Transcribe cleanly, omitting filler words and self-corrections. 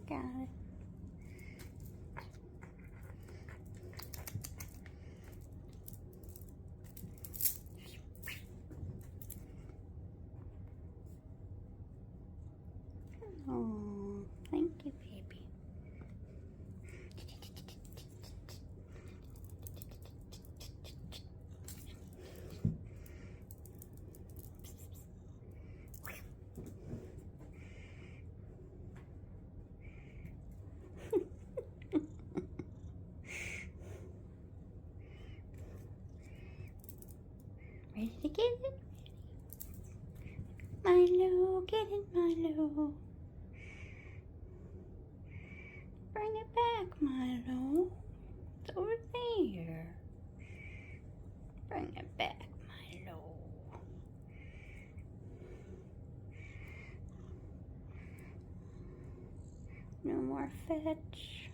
Got it. Oh, thank you, baby. Ready to get it? Milo, get it, Milo. Bring it back, Milo. It's over there. Bring it back, Milo. No more fetch.